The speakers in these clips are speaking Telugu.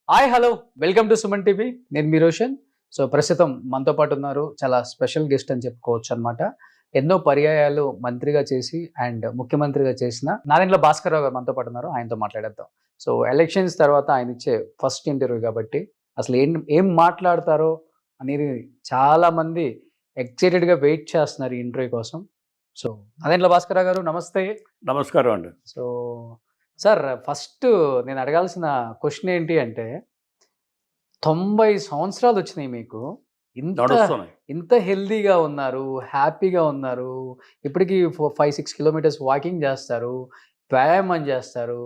Hi hello welcome to Suman TV. నేను మీ రోషన్. సో ప్రస్తుతం మనతో పాటు ఉన్నారు చాలా స్పెషల్ గెస్ట్ అని చెప్పుకోవచ్చు అనమాట. ఎన్నో పర్యాయాలు మంత్రిగా చేసి అండ్ ముఖ్యమంత్రిగా చేసిన నాదెండ్ల భాస్కర్రావు గారు మనతో పాటు ఉన్నారు. ఆయనతో మాట్లాడేద్దాం. సో ఎలక్షన్స్ తర్వాత ఆయన ఇచ్చే ఫస్ట్ ఇంటర్వ్యూ కాబట్టి అసలు ఏం ఏం మాట్లాడతారో అనేది చాలా మంది ఎక్సైటెడ్గా వెయిట్ చేస్తున్నారు ఈ ఇంటర్వ్యూ కోసం. సో నాదెండ్ల భాస్కర్రావు గారు నమస్తే. నమస్కారం అండి. సో సార్ ఫస్ట్ నేను అడగాల్సిన క్వశ్చన్ ఏంటి అంటే 90 సంవత్సరాలు వచ్చినాయి మీకు. ఇంత నడుస్తున్నాయి. ఇంత హెల్తీగా ఉన్నారు, హ్యాపీగా ఉన్నారు. ఇప్పటికి 5-6 కిలోమీటర్స్ వాకింగ్ చేస్తారు, వ్యాయామం చేస్తారు,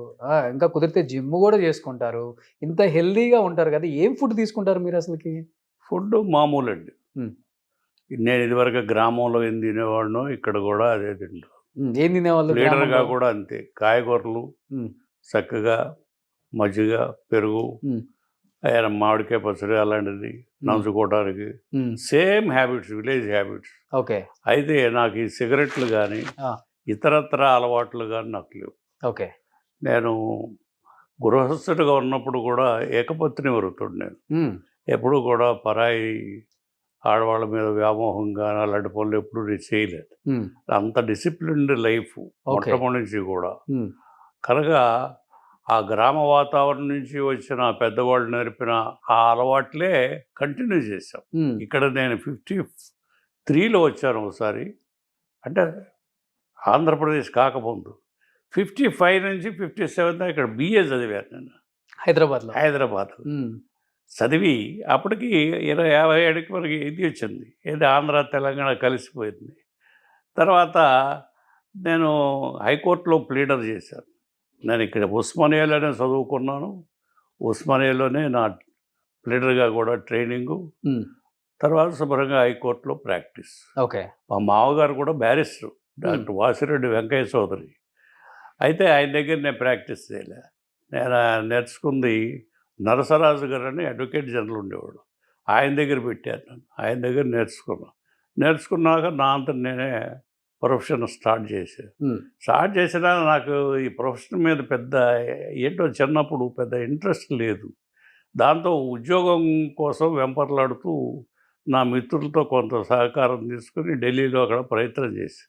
ఇంకా కుదిరితే జిమ్ కూడా చేసుకుంటారు. ఇంత హెల్తీగా ఉంటారు కదా, ఏం ఫుడ్ తీసుకుంటారు మీరు అసలుకి? ఫుడ్ మామూలండి. ఉమ్, నేను ఇదివరకు గ్రామంలో ఏం తినేవాడినో ఇక్కడ కూడా అదే తింటాను. ఏం తినేవాళ్ళు లీడర్గా గ్రామంలో? కూడా అంతే. కాయగూరలు ఉమ్, చక్కగా, మజ్జిగ, పెరుగు, ఉమ్, ఏదైనా మామిడికాయ పచ్చడి అలాంటిది నంచుకోవడానికి. Um, same habits, village habits. Okay. అయితే నాకు ఈ సిగరెట్లు కానీ ఆ, ఇతరత్ర అలవాట్లు కానీ నాకు లేవు. ఓకే. నేను గృహస్థుడిగా ఉన్నప్పుడు కూడా ఏకపత్ని వృత్తుడు. నేను ఉమ్, ఎప్పుడూ కూడా పరాయి ఆడవాళ్ళ మీద వ్యామోహం కానీ అలాంటి పనులు ఎప్పుడూ నేను చేయలేదు. ఉమ్, అంత డిసిప్లిన్డ్ లైఫ్ మొట్టమొదటి నుంచి కూడా. ఉమ్, కనుక ఆ గ్రామ వాతావరణం నుంచి వచ్చిన పెద్దవాళ్ళు నేర్పిన ఆ అలవాట్లే కంటిన్యూ చేశాం. ఉమ్, ఇక్కడ నేను 53లో వచ్చాను ఒకసారి, అంటే ఆంధ్రప్రదేశ్ కాకముందు. 55 నుంచి 57 దాకా ఇక్కడ BA చదివాను నేను హైదరాబాద్లో. హైదరాబాద్. ఉమ్, చదివి అప్పటికి 50 మనకి ఇది వచ్చింది, ఏది ఆంధ్ర తెలంగాణ కలిసిపోయింది. తర్వాత నేను హైకోర్టులో ప్లీడర్ చేశాను. నేను ఇక్కడ ఉస్మానియాలోనే చదువుకున్నాను. ఉస్మానియాలోనే నా ప్లీడర్గా కూడా ట్రైనింగు. ఉమ్, తర్వాత శుభ్రంగా హైకోర్టులో ప్రాక్టీస్. ఓకే. మా మామగారు కూడా బ్యారిస్టర్, డాక్టర్ వాసిరెడ్డి వెంకయ్య చౌదరి. అయితే ఆయన దగ్గర నేను ప్రాక్టీస్ చేయలే. నేను నేర్చుకుంది నరసరాజు గారు అని అడ్వకేట్ జనరల్ ఉండేవాడు, ఆయన దగ్గర పెట్టాను. నన్ను ఆయన దగ్గర నేర్చుకున్నాక నా అంతా నేనే ప్రొఫెషన్ స్టార్ట్ చేశాను. ఉమ్, స్టార్ట్ చేసినా నాకు ఈ ప్రొఫెషన్ మీద పెద్ద ఏంటో చిన్నప్పుడు పెద్ద ఇంట్రెస్ట్ లేదు. దాంతో ఉద్యోగం కోసం వెంపర్లాడుతూ నా మిత్రులతో కొంత సహకారం తీసుకుని ఢిల్లీలో అక్కడ ప్రయత్నం చేసి,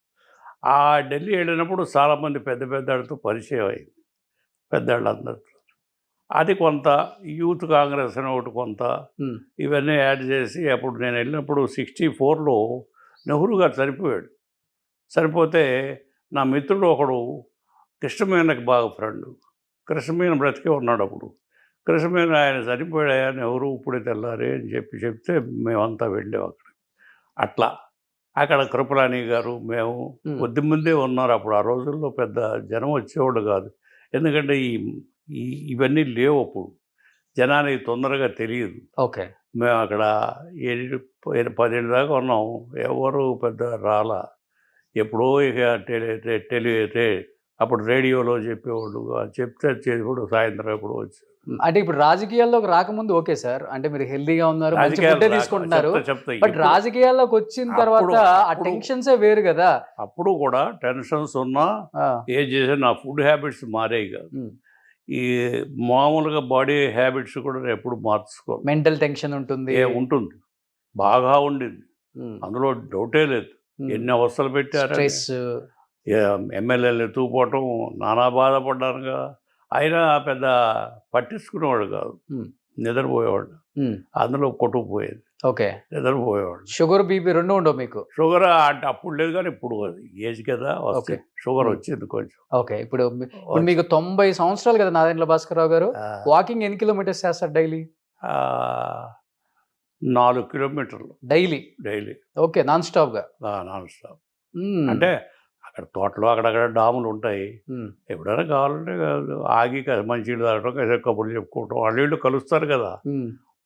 ఆ ఢిల్లీ వెళ్ళినప్పుడు చాలామంది పెద్దవాళ్ళతో పరిచయం అయింది, పెద్దవాళ్ళందరితో. అది కొంత యూత్ కాంగ్రెస్ అని ఒకటి కొంత, ఉమ్, ఇవన్నీ యాడ్ చేసి అప్పుడు నేను వెళ్ళినప్పుడు 64లో నెహ్రూ గారు చనిపోయాడు. సరిపోతే నా మిత్రుడు ఒకడు కృష్ణమేనకి బాగా ఫ్రెండ్. కృష్ణమేన బ్రతికే ఉన్నాడు అప్పుడు. కృష్ణమేన ఆయన చనిపోయాడు, నెహ్రూ ఇప్పుడే తెల్లారే అని చెప్తే మేమంతా వెళ్ళాం అక్కడ. అట్లా అక్కడ కృపలాని గారు మేము కొద్ది మందే ఉన్నారు అప్పుడు. ఆ రోజుల్లో పెద్ద జనం వచ్చేవాళ్ళు కాదు, ఎందుకంటే ఇవన్నీ లేవు అప్పుడు, జనానికి తొందరగా తెలియదు. ఓకే. మేము అక్కడ 10 దాకా ఉన్నాం, ఎవరు పెద్ద రాలా. ఎప్పుడో ఇక అప్పుడు రేడియోలో చెప్పేవాళ్ళు, చెప్తే చేసేవాడు సాయంత్రం ఎప్పుడు వచ్చి. అంటే ఇప్పుడు రాజకీయాల్లోకి రాకముందు ఓకే సార్, అంటే మీరు హెల్దీగా ఉన్నారు, మంచి రాజకీయాలు ఫుడ్ తీసుకుంటున్నారు. చెప్తా బట్ రాజకీయాల్లోకి వచ్చిన తర్వాత ఆ టెన్షన్సే వేరు కదా. అప్పుడు కూడా టెన్షన్స్ ఉన్నా ఏం చేసా, నా ఫుడ్ హ్యాబిట్స్ మారాయి కాదు. ఉమ్, ఈ మామూలుగా బాడీ హ్యాబిట్స్ కూడా నేను ఎప్పుడు మార్చుకోవాలి. మెంటల్ టెన్షన్ ఉంటుంది. ఉంటుంది, బాగా ఉండింది, ఉమ్, అందులో డౌటే లేదు. ఉమ్, ఎన్ని అవస్థలు పెట్టారు, స్ట్రెస్. ఎమ్మెల్యేలు ఎత్తుకుపోవటం, నానా బాధపడ్డానుగా. అయినా పెద్ద పట్టించుకునేవాడు కాదు, ఉమ్, నిద్రపోయేవాడు. ఉమ్, అందులో కొట్టుకుపోయేది, ఓకే. నిద్రపోయేవాడు. షుగర్ బీపీ రెండు ఉండవు మీకు? షుగర్ అంటే అప్పుడు లేదు, కానీ ఇప్పుడు ఏజ్ కదా వస్తే ఓకే. షుగర్ వచ్చింది కొంచెం. ఓకే. ఇప్పుడు మీకు 90 సంవత్సరాలు కదా నాదెండ్ల భాస్కర్రావు గారు. ఆ, వాకింగ్ ఎన్ని కిలోమీటర్స్ చేస్తారు డైలీ? ఆ, 4 కిలోమీటర్లు డైలీ. ఓకే, నాన్ స్టాప్ గా? Non stop. అంటే అక్కడ తోటలో అక్కడక్కడ డాములు ఉంటాయి, ఎప్పుడైనా కావాలంటే ఆగి మంచినీళ్ళు తాగటం, కాసేపు కబుర్లు చెప్పుకోవటం, వాళ్ళు కలుస్తారు కదా,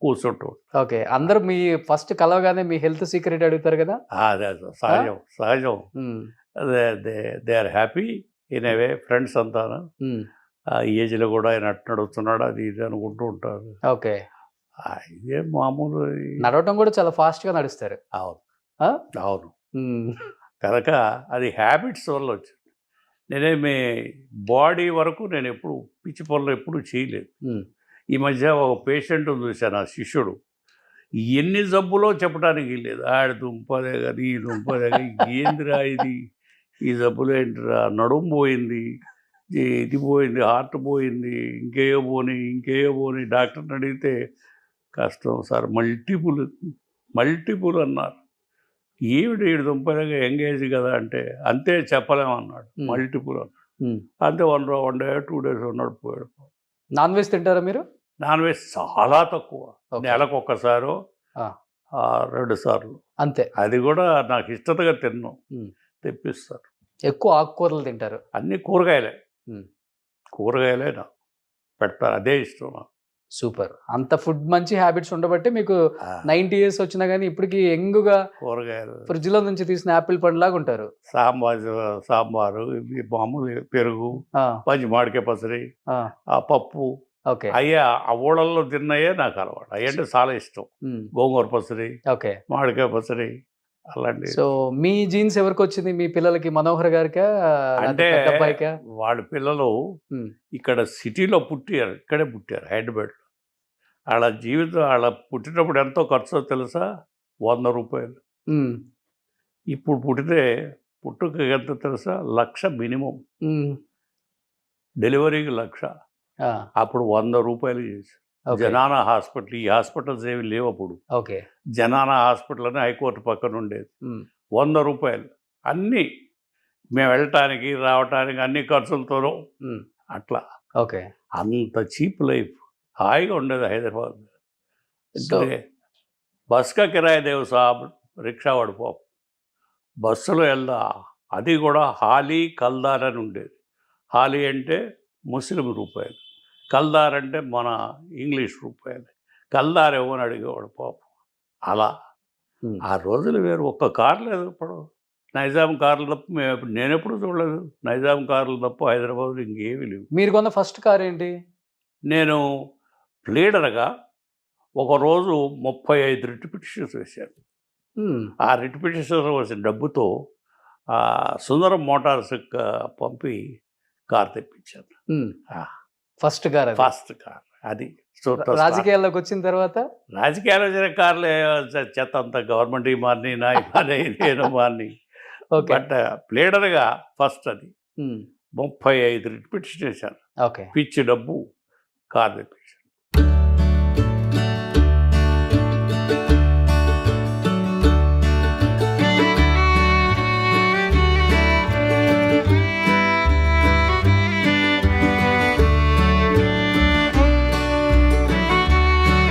కూర్చుంటాం. ఓకే. అందరూ మీ ఫస్ట్ కలవగానే మీ హెల్త్ సీక్రెట్ అడుగుతారు కదా? అదే సహజం. They are happy in a way, friends అంతా. ఆ ఏజ్లో కూడా ఆయన అట్టు నడుస్తున్నాడు, అది ఇది అనుకుంటూ ఉంటారు. ఓకే. ఇదే మామూలు. నడవటం కూడా చాలా ఫాస్ట్ గా నడుస్తారు. అవును. కనుక అది హ్యాబిట్స్ వల్ల వచ్చింది. నేనేమి బాడీ వరకు నేను ఎప్పుడు పిచ్చి పనులు ఎప్పుడు చేయలేదు. ఈ మధ్య ఒక పేషెంట్ చూశాను, ఆ శిష్యుడు ఎన్ని జబ్బులో చెప్పడానికి లేదు. ఆడ దుంపదే కదా, ఈ దుంపదే కదా, ఏందిరా ఇది, ఈ జబ్బులు ఏంటిరా, నడుము పోయింది, ఇది పోయింది, హార్ట్ పోయింది, ఇంకేయో పోని డాక్టర్ని అడిగితే కష్టం సార్, మల్టిపుల్ అన్నారు. ఏమిటి ఈడు దుంపదగా ఎంగేజ్ కదా అంటే, అంతే చెప్పలేమన్నాడు. మల్టిపుల్ అన్నాడు. అంతే 1 డే 2 డేస్ ఉన్నాడు, పోయాడు. నాన్ వెజ్ తింటారా మీరు? నాన్ వెజ్ చాలా తక్కువ, Okay. నెలకు ఒక్కసారో ఆ. 2 సార్లు, అంతే. అది కూడా నాకు ఇష్టతగా తిన్ను, తెప్పిస్తారు. ఎక్కువ ఆకుకూరలు తింటారు. అన్ని కూరగాయలే, మ్మ్. కూరగాయలే నాకు పెడతారు, అదే ఇష్టం నాకు. సూపర్. అంత ఫుడ్ మంచి హ్యాబిట్స్ ఉండబట్టి మీకు 90 years వచ్చినా కానీ ఇప్పటికి యంగ్గా కూరగాయలు, ఫ్రిడ్జ్ లో నుంచి తీసిన యాపిల్ పండులాగా ఉంటారు. సాంబారు, ఇవి మామూలు పెరుగు, ఆ, మంచి మామిడికాయ పచ్చడి, ఆ, ఆ పప్పు, ఓకే. అయ్యా ఆ ఊళ్ళల్లో తిన్నాయే నాకు అలవాటు. అయ్యంటే చాలా ఇష్టం. గోంగూర పచ్చడి, ఓకే. మామిడికాయ పచ్చడి, అలాంటి. సో మీ జీన్స్ ఎవరికి వచ్చింది? మీ పిల్లలకి మనోహర్ గారికా, అంటే పెద్ద అబ్బాయికా? వాళ్ళ పిల్లలు ఇక్కడ సిటీలో పుట్టారు, ఇక్కడే పుట్టారు, హైదరాబాద్. వాళ్ళ జీవితం, వాళ్ళ పుట్టినప్పుడు ఎంతో ఖర్చో తెలుసా? 100 రూపాయలు. ఇప్పుడు పుట్టితే పుట్టుక ఎంత తెలుసా? 1,00,000 మినిమం, డెలివరీకి 1,00,000. అప్పుడు 100 రూపాయలు చేసి జనానా హాస్పిటల్, ఈ హాస్పిటల్స్ ఏమి లేవు అప్పుడు. ఓకే. జనానా హాస్పిటల్ అని హైకోర్టు పక్కన ఉండేది. 100 రూపాయలు అన్నీ, మేము వెళ్ళటానికి రావటానికి అన్ని ఖర్చులతోనూ అట్లా. ఓకే. అంత చీప్ లైఫ్, హాయిగా ఉండేది హైదరాబాద్. So- అంటే బస్కా కిరాయి దేవు సాబ్, రిక్షా వాడు పాపం బస్సులో వెళ్దా, అది కూడా హాలీ కల్దార్ అని ఉండేది. హాలీ అంటే ముస్లిం రూపాయలు, కల్దార్ అంటే మన ఇంగ్లీష్ రూపాయలు. కల్దార్ ఏమని అడిగేవాడు పాపం. అలా ఆ రోజులు వేరు. ఒక్క కారు లేదు ఇప్పుడు, నైజాం కార్లు తప్ప నేను ఎప్పుడు చూడలేదు. నైజాం కార్లు తప్ప హైదరాబాద్లో ఇంకేమీ లేవు. మీరు కొన్న ఫస్ట్ కార్ ఏంటి? నేను లీడర్గా ఒకరోజు 35 రిట్ పిటిషన్స్ వేశాను. ఆ రిట్ పిటిషన్స్ వచ్చిన డబ్బుతో సుందరం మోటార్స్ పంపి కార్ తెప్పించాను. First car? ఫస్ట్ కార్ అది. రాజకీయాల్లోకి వచ్చిన తర్వాత రాజకీయాలు వచ్చిన కార్లే చెత్త అంతా గవర్నమెంట్ మారిని, నా మారి, నేను మారిని. బట్ లీడర్గా ఫస్ట్ అది 35 రిట్ పిటిషన్ వేశాను. ఓకే. పిచ్చి డబ్బు కార్ తెప్పించాను.